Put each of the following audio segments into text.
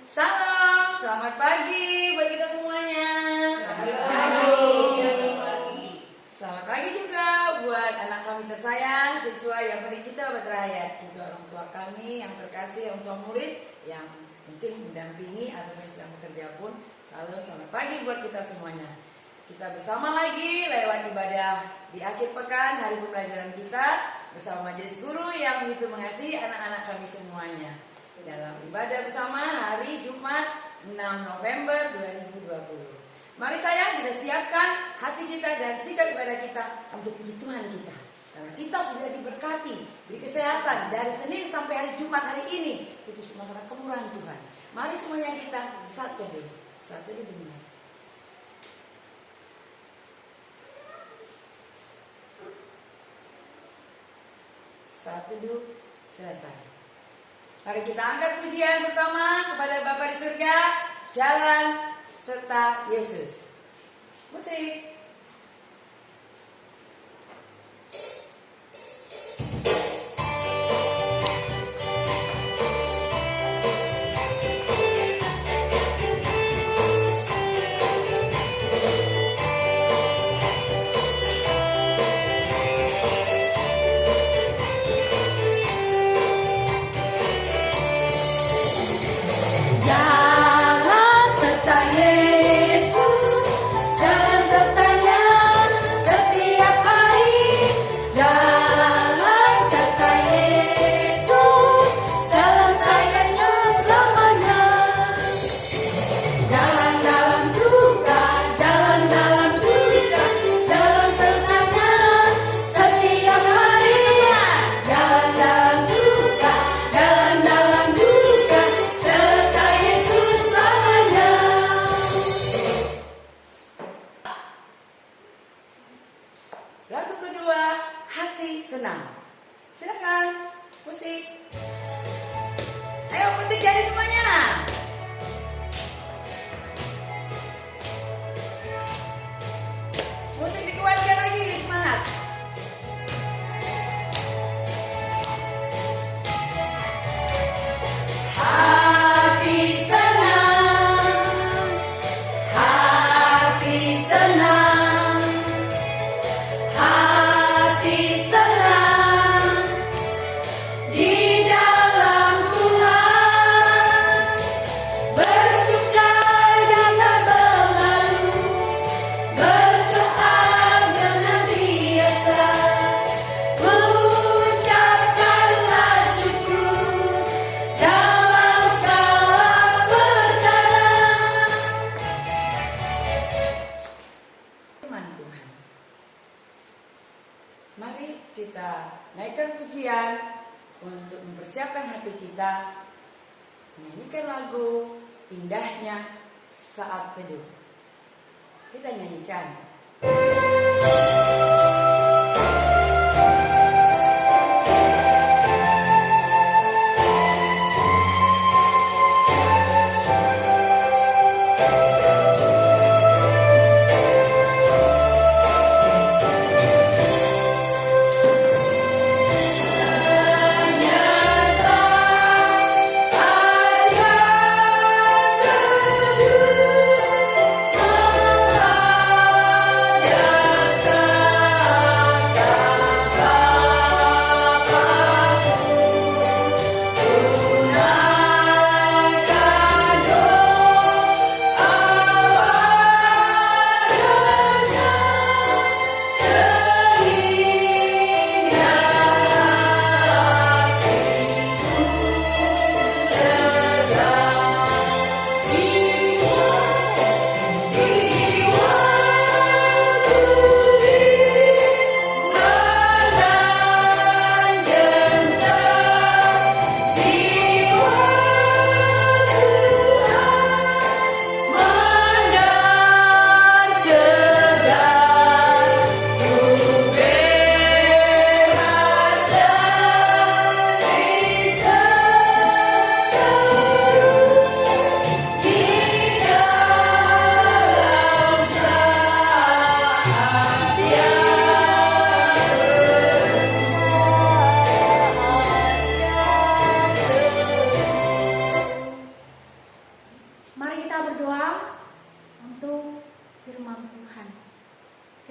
Salam, selamat pagi buat kita semuanya. Selamat pagi juga buat anak kami tersayang, siswa yang bercita berderajat, juga orang tua kami yang terkasih, orang tua murid yang mungkin mendampingi atau yang sedang bekerja pun. Salam, selamat pagi buat kita semuanya. Kita bersama lagi lewat ibadah di akhir pekan hari pembelajaran kita bersama majelis guru yang begitu mengasihi anak-anak kami semuanya. Dalam ibadah bersama hari Jumat 6 November 2020. Mari sayang kita siapkan hati kita dan sikap ibadah kita untuk puji Tuhan kita. Karena kita sudah diberkati, beri kesehatan dari Senin sampai hari Jumat hari ini. Itu semua karena kemurahan Tuhan. Mari semuanya kita satu dimulai. Satu dulu selesai. Mari kita angkat pujian pertama kepada Bapa di surga, jalan serta Yesus. Musik. Jalan serta Yesus, jalan sertanya setiap hari. Jalan serta Yesus, jalan sayanya selamanya. Jalan dalam suka, jalan dalam duka, jalan sertanya setiap hari. Jalan dalam suka, jalan dalam duka, serta Yesus selamanya. Lagu kedua, hati senang. Silakan, musik. Ayo petik jari semuanya. Musik dikuatkan lagi, semangat. Hati senang, hati senang, hati senang di dalam Tuhan, bersuka dan selalu berdoa senantiasa, ucapkanlah syukur dalam segala perkara. Firman Tuhan. Mari kita naikkan pujian untuk mempersiapkan hati kita menyanyikan lagu indahnya saat teduh. Kita nyanyikan. Menghadapkan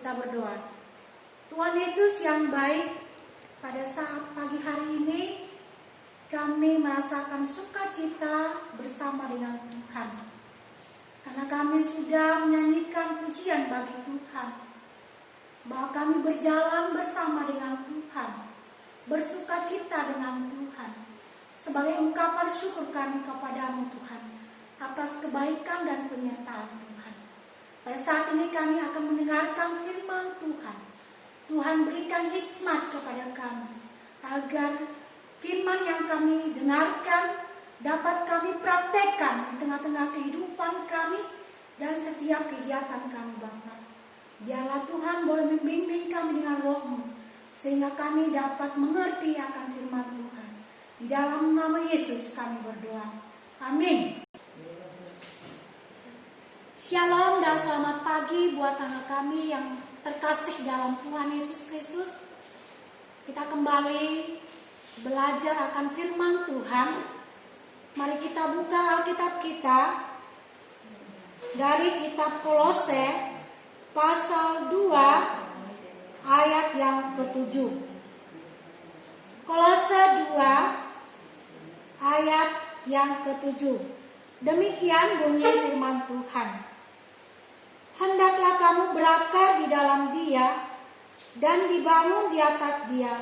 Kita berdoa. Tuhan Yesus yang baik, pada saat pagi hari ini kami merasakan sukacita bersama dengan Tuhan. Karena kami sudah menyanyikan pujian bagi Tuhan, bahwa kami berjalan bersama dengan Tuhan, bersukacita dengan Tuhan, sebagai ungkapan syukur kami kepadamu Tuhan, atas kebaikan dan penyertaan Tuhan. Pada saat ini kami akan mendengarkan firman Tuhan. Tuhan berikan hikmat kepada kami, agar firman yang kami dengarkan dapat kami praktekkan di tengah-tengah kehidupan kami dan setiap kegiatan kami Bapa. Biarlah Tuhan boleh membimbing kami dengan roh-Mu, sehingga kami dapat mengerti akan firman Tuhan. Di dalam nama Yesus kami berdoa. Amin. Shalom dan selamat pagi buat anak kami yang terkasih dalam Tuhan Yesus Kristus. Kita kembali belajar akan firman Tuhan. Mari kita buka Alkitab kita dari kitab Kolose pasal 2 ayat yang ke-7. Kolose 2 ayat yang ke-7. Demikian bunyi firman Tuhan. Hendaklah kamu berakar di dalam Dia dan dibangun di atas Dia.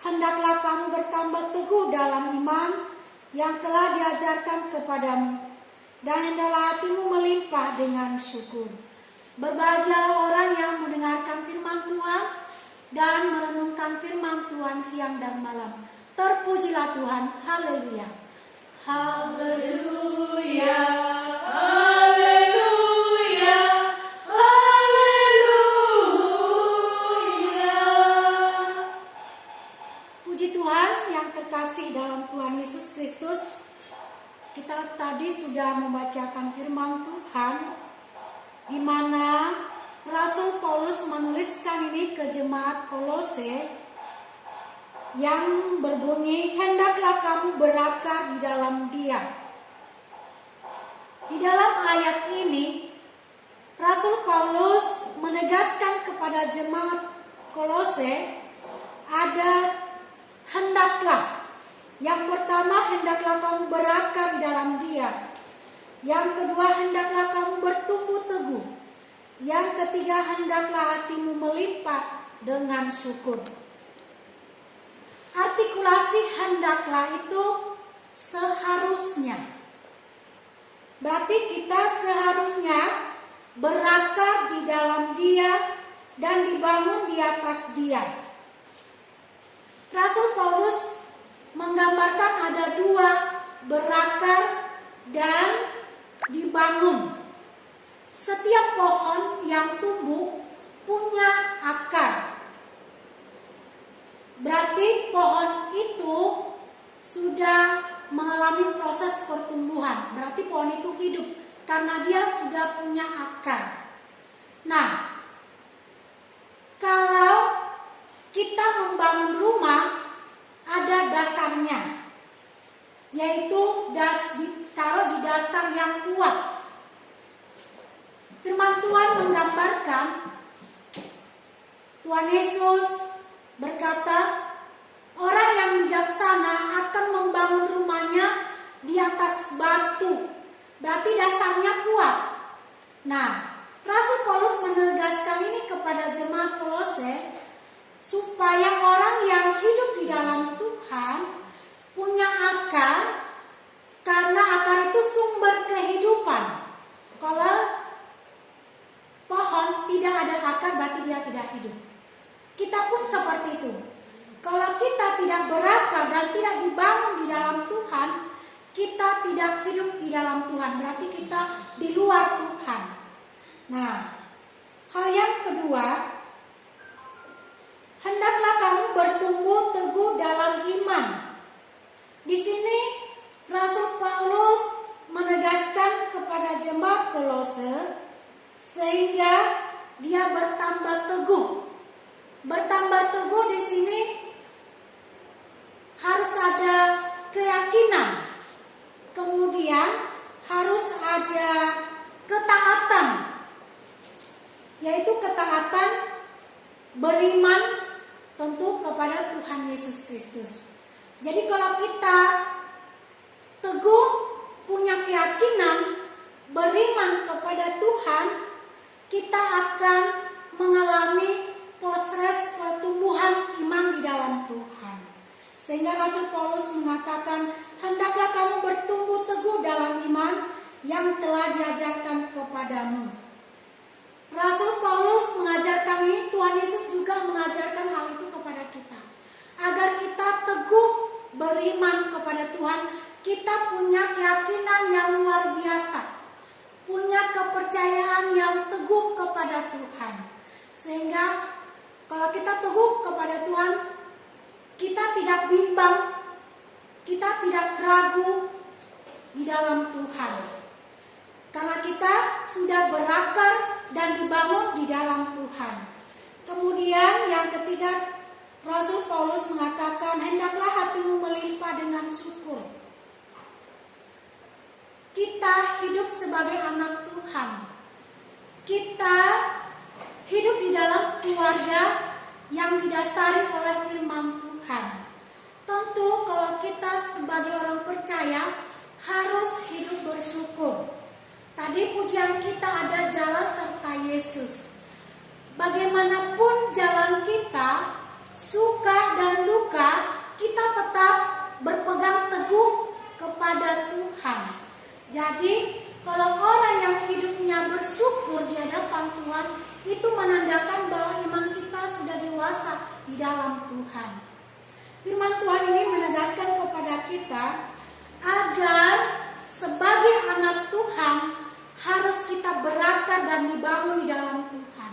Hendaklah kamu bertambah teguh dalam iman yang telah diajarkan kepadamu, dan hendaklah hatimu melimpah dengan syukur. Berbahagialah orang yang mendengarkan firman Tuhan dan merenungkan firman Tuhan siang dan malam. Terpujilah Tuhan. Haleluya. Haleluya. Haleluya. Haleluya. Puji Tuhan yang terkasih dalam Tuhan Yesus Kristus. Kita tadi sudah membacakan firman Tuhan, di mana Rasul Paulus menuliskan ini ke jemaat Kolose yang berbunyi, hendaklah kamu berakar di dalam Dia. Di dalam ayat ini Rasul Paulus menegaskan kepada jemaat Kolose ada hendaklah. Yang pertama, hendaklah kamu berakar di dalam Dia. Yang kedua, hendaklah kamu bertumbuh teguh. Yang ketiga, hendaklah hatimu melimpah dengan syukur. Artikulasi hendaklah itu seharusnya. Berarti kita seharusnya berakar di dalam Dia dan dibangun di atas Dia. Rasul Paulus menggambarkan ada dua, berakar dan dibangun. Setiap pohon yang tumbuh punya akar. Berarti pohon itu sudah mengalami proses pertumbuhan. Berarti pohon itu hidup karena dia sudah punya akar. Nah, kalau kita membangun rumah, ada dasarnya, yaitu ditaruh di dasar yang kuat. Firman Tuhan menggambarkan, Tuhan Yesus berkata, orang yang bijaksana akan membangun rumahnya di atas batu. Berarti dasarnya kuat. Nah, Rasul Paulus menegaskan ini kepada jemaat Kolose, supaya orang yang hidup di dalam Tuhan punya akar, karena akar itu sumber kehidupan. Kalau pohon tidak ada akar, berarti dia tidak hidup. Kita pun seperti itu. Kalau kita tidak berakar dan tidak dibangun di dalam Tuhan, kita tidak hidup di dalam Tuhan. Berarti kita di luar Tuhan. Nah, hal yang kedua, hendaklah kamu bertumbuh teguh dalam iman. Di sini Rasul Paulus menegaskan kepada jemaat Kolose sehingga dia bertambah teguh. Bertambah teguh di sini harus ada keyakinan, kemudian harus ada ketaatan. yaitu ketaatan, beriman tentu kepada Tuhan Yesus Kristus. Jadi kalau kita teguh punya keyakinan, beriman kepada Tuhan, kita akan mengalami proses pertumbuhan iman di dalam Tuhan. Sehingga Rasul Paulus mengatakan, hendaklah kamu bertumbuh teguh dalam iman yang telah diajarkan kepadamu. Rasul Paulus mengajarkan ini, Tuhan Yesus juga mengajarkan hal itu kepada kita. Agar kita teguh beriman kepada Tuhan, kita punya keyakinan yang luar biasa, punya kepercayaan yang teguh kepada Tuhan. Sehingga kalau kita teguh kepada Tuhan, kita tidak bimbang, kita tidak ragu di dalam Tuhan. Karena kita sudah berakar dan dibangun di dalam Tuhan. Kemudian yang ketiga, Rasul Paulus mengatakan, hendaklah hatimu melimpah dengan syukur. Kita hidup sebagai anak Tuhan. Kita hidup di dalam keluarga yang didasari oleh firman Tuhan. Tentu kalau kita sebagai orang percaya harus hidup bersyukur. Tadi pujian kita ada jalan serta Yesus. Bagaimanapun jalan kita, suka dan duka, kita tetap berpegang teguh kepada Tuhan. Jadi kalau orang yang hidupnya bersyukur di hadapan Tuhan, itu menandakan bahwa iman kita sudah dewasa di dalam Tuhan. Firman Tuhan ini menegaskan kepada kita agar sebagai anak Tuhan harus kita berakar dan dibangun di dalam Tuhan.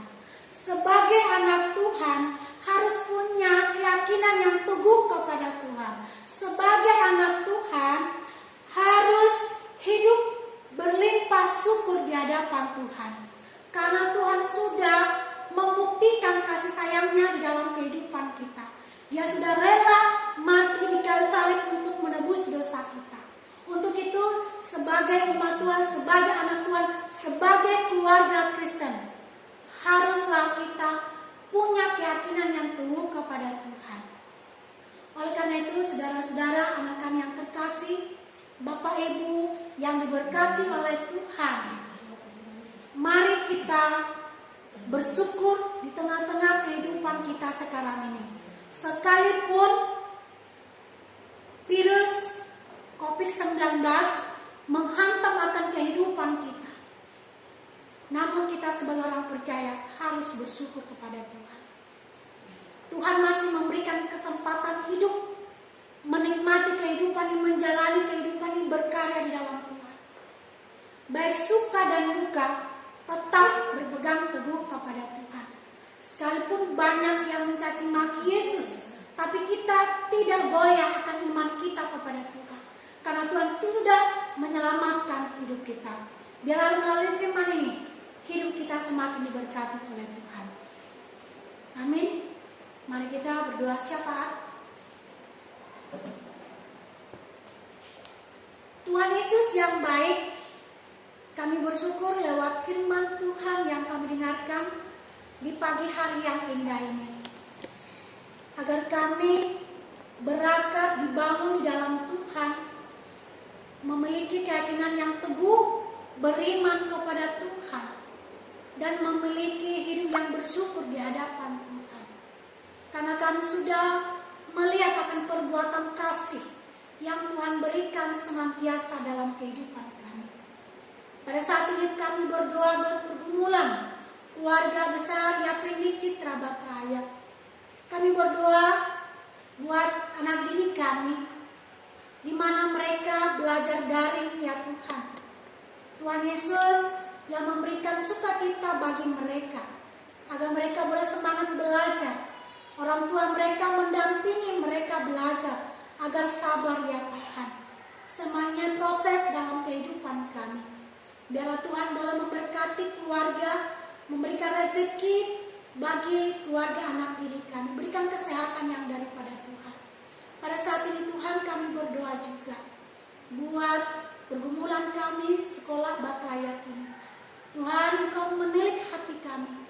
Sebagai anak Tuhan harus punya keyakinan yang teguh kepada Tuhan. Sebagai anak Tuhan harus hidup berlimpah syukur di hadapan Tuhan. Karena Tuhan sudah membuktikan kasih sayangnya di dalam kehidupan kita. Dia sudah rela mati di kayu salib untuk menebus dosa kita. Untuk itu, sebagai umat Tuhan, sebagai anak Tuhan, sebagai keluarga Kristen, haruslah kita punya keyakinan yang teguh kepada Tuhan. Oleh karena itu, saudara-saudara, anak kami yang terkasih, Bapak Ibu yang diberkati oleh Tuhan, mari kita bersyukur di tengah-tengah kehidupan kita sekarang ini. Sekalipun virus COVID-19 menghantam akan kehidupan kita, namun kita sebagai orang percaya harus bersyukur kepada Tuhan. Tuhan masih memberikan kesempatan hidup, menikmati kehidupan ini, menjalani kehidupan ini, berkarya di dalam Tuhan. Baik suka dan duka, tetap berpegang teguh kepada Tuhan. Sekalipun banyak yang mencaci maki Yesus, tapi kita tidak goyah akan iman kita kepada Tuhan. Karena Tuhan sudah menyelamatkan hidup kita. Biarlah melalui firman ini, hidup kita semakin diberkati oleh Tuhan. Amin. Mari kita berdoa syafaat. Tuhan Yesus yang baik, kami bersyukur lewat firman Tuhan yang kami dengarkan di pagi hari yang indah ini. Agar kami berakar, dibangun di dalam Tuhan, memiliki keyakinan yang teguh, beriman kepada Tuhan, dan memiliki hidup yang bersyukur di hadapan Tuhan. Karena kami sudah melihat akan perbuatan kasih yang Tuhan berikan senantiasa dalam kehidupan kami. Pada saat ini kami berdoa buat pergumulan keluarga besar Yapindik Citra Batraya. Kami berdoa buat anak didik kami, di mana mereka belajar daring ya Tuhan. Tuhan Yesus yang memberikan sukacita bagi mereka, agar mereka boleh semangat belajar. Orang tua mereka mendampingi mereka belajar, agar sabar ya Tuhan. Semuanya proses dalam kehidupan kami. Biarlah Tuhan boleh memberkati keluarga, memberikan rezeki bagi keluarga anak didik kami, berikan kesehatan yang daripada Tuhan. Pada saat ini Tuhan kami berdoa juga buat pergumulan kami sekolah Batraya ini. Tuhan, Engkau menilik hati kami.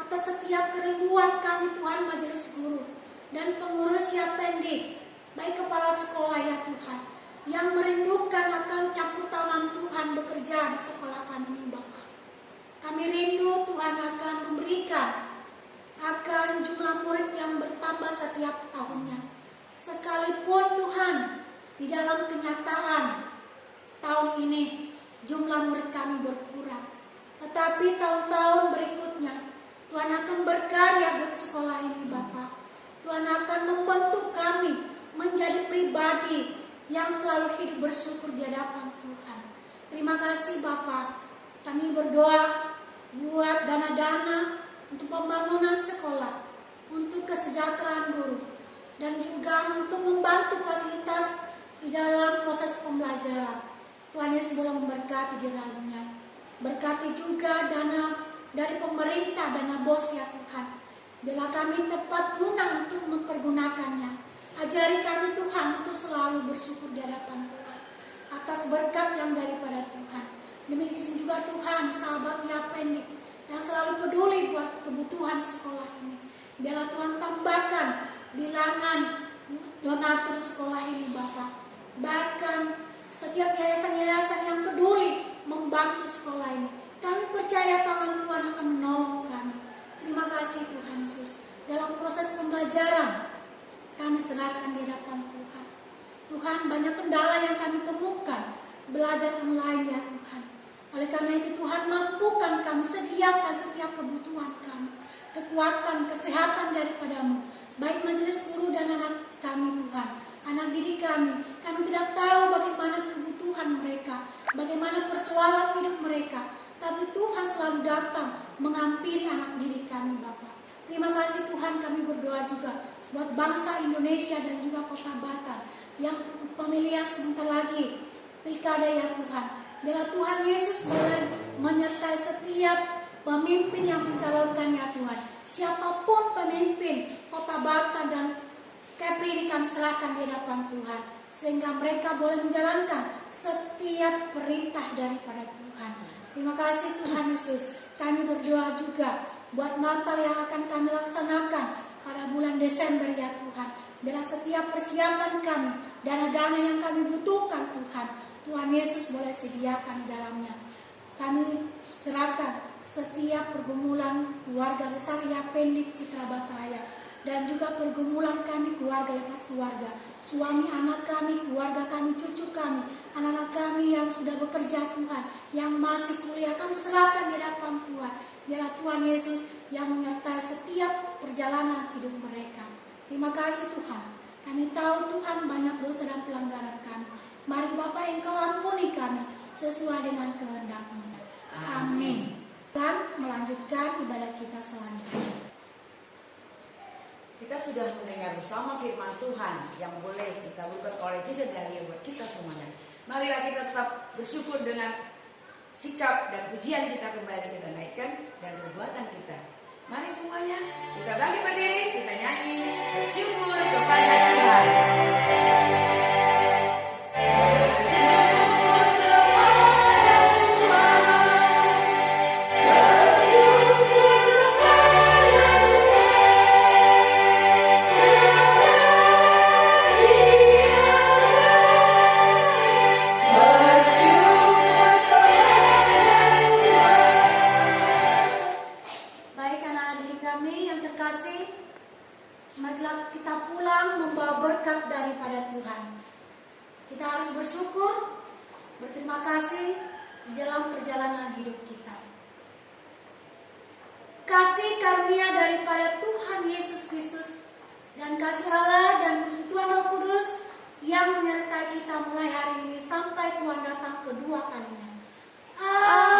atas setiap kerinduan kami Tuhan, majelis guru dan pengurus Yapendik, baik kepala sekolah ya Tuhan, yang merindukan akan campur tangan Tuhan bekerja di sekolah kami ini Bapak. Kami rindu Tuhan akan memberikan akan jumlah murid yang bertambah setiap tahunnya. Sekalipun Tuhan di dalam kenyataan tahun ini jumlah murid kami berkurang, tetapi tahun-tahun berikutnya Tuhan akan berkarya buat sekolah ini Bapak. Tuhan akan membentuk kami menjadi pribadi yang selalu hidup bersyukur di hadapan Tuhan. Terima kasih Bapak. Kami berdoa buat dana-dana untuk pembangunan sekolah, untuk kesejahteraan guru, dan juga untuk membantu fasilitas di dalam proses pembelajaran. Tuhan Yesus boleh memberkati di dalamnya. Berkati juga dana dari pemerintah, dana BOS ya Tuhan. Bila kami tepat guna untuk mempergunakannya. Ajari kami Tuhan untuk selalu bersyukur di hadapan Tuhan atas berkat yang daripada Tuhan. Demikian juga Tuhan, sahabat Yapendik yang selalu peduli buat kebutuhan sekolah ini. Biarlah Tuhan tambahkan bilangan donatur sekolah ini Bapak. Bahkan setiap yayasan-yayasan yang peduli membantu sekolah ini, kami percaya tangan Tuhan akan menolong kami. Terima kasih Tuhan Yesus. Dalam proses pembelajaran kami serahkan di hadapan Tuhan. Tuhan, banyak kendala yang kami temukan belajar online ya Tuhan. Oleh karena itu Tuhan, mampukan kami, sediakan setiap kebutuhan kami, kekuatan, kesehatan daripadamu, baik majelis guru dan anak kami Tuhan, anak didik kami. Kami tidak tahu bagaimana kebutuhan mereka, bagaimana persoalan hidup mereka, tapi Tuhan selalu datang menghampiri anak didik kami Bapak. Terima kasih Tuhan, kami berdoa juga buat bangsa Indonesia dan juga Kota Batam yang pemilihan sebentar lagi pilkada ya Tuhan. Bila Tuhan Yesus boleh menyertai setiap pemimpin yang mencalonkan ya Tuhan. Siapapun pemimpin Kota Batam dan Kepri ini kami serahkan di hadapan Tuhan, sehingga mereka boleh menjalankan setiap perintah daripada Tuhan. Terima kasih Tuhan Yesus. Kami berdoa juga buat Natal yang akan kami laksanakan pada bulan Desember ya Tuhan. Bila setiap persiapan kami, dana-dana yang kami butuhkan Tuhan, Tuhan Yesus boleh sediakan di dalamnya. Kami serahkan setiap pergumulan keluarga besar Yapendik Citra Batraya, dan juga pergumulan kami keluarga lepas keluarga, suami anak kami, keluarga kami, cucu kami, anak-anak kami yang sudah bekerja Tuhan, yang masih kuliah, kami serahkan di hadapan Tuhan. Biarlah Tuhan Yesus yang menyertai setiap perjalanan hidup mereka. Terima kasih Tuhan. Kami tahu Tuhan banyak dosa dan pelanggaran kami. Mari Bapa Engkau ampuni kami sesuai dengan kehendak-Mu. Amin. Dan melanjutkan ibadah kita selanjutnya. Kita sudah mendengar bersama firman Tuhan yang boleh kita berkat oleh Tuhan dari buat kita semuanya. Marilah kita tetap bersyukur dengan sikap dan pujian kita kembali kita naikkan dan perbuatan kita. Mari semuanya kita bangkit berdiri, kita nyanyi bersyukur kepada Tuhan. Marilah kita pulang membawa berkat daripada Tuhan. Kita harus bersyukur, berterima kasih di dalam perjalanan hidup kita. Kasih karunia daripada Tuhan Yesus Kristus dan kasih Allah dan persekutuan Roh Kudus yang menyertai kita mulai hari ini sampai Tuhan datang kedua kalinya. Amin.